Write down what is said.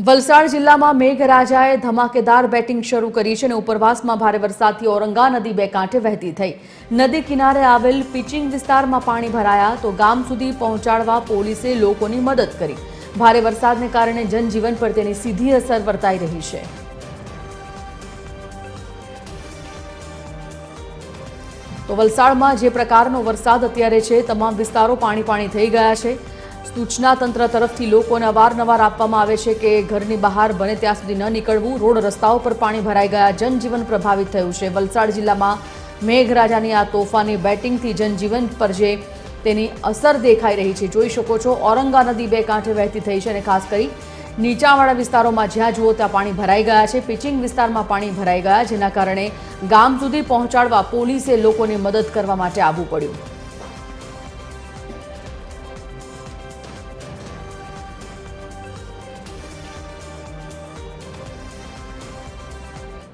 વલસાડ જિલ્લામાં મેઘરાજાએ ધમાકેદાર બેટિંગ શરૂ કરી છે અને ઉપરવાસમાં ભારે વરસાદથી ઔરંગા નદી બે કાંઠે વહેતી થઈ। નદી કિનારે આવેલ પિચિંગ વિસ્તારમાં પાણી ભરાયા તો ગામ સુધી પહોંચાડવા પોલીસે લોકોની મદદ કરી। ભારે વરસાદને કારણે જનજીવન પર તેની સીધી અસર વર્તાઈ રહી છે। તો વલસાડમાં જે પ્રકારનો વરસાદ અત્યારે છે તમામ વિસ્તારો પાણી થઈ ગયા છે। सूचना तंत्र तरफथी लोकोने अवारनवार आपवामां आवे छे के घरनी बहार बने त्यां सुधी न निकळवुं। रोड रस्ताओ पर पाणी भराई गया, जनजीवन प्रभावित थयुं छे। वलसाड जिल्लामां मेघराजानी आ तोफानी बेटिंगथी जनजीवन पर जे तेनी असर देखाई रही छे। जोई शको छो औरंगा नदी बे कांठे वहेती थई छे अने खास करी नीचावाळा विस्तारोमां ज्यां जुओ त्यां पाणी भराई गया छे। पिचिंग विस्तारमां पाणी भराई गया, जेना कारणे गाम सुधी पहोंचाडवा पोलीसे लोकोने मदद करवा माटे आववुं पड्युं।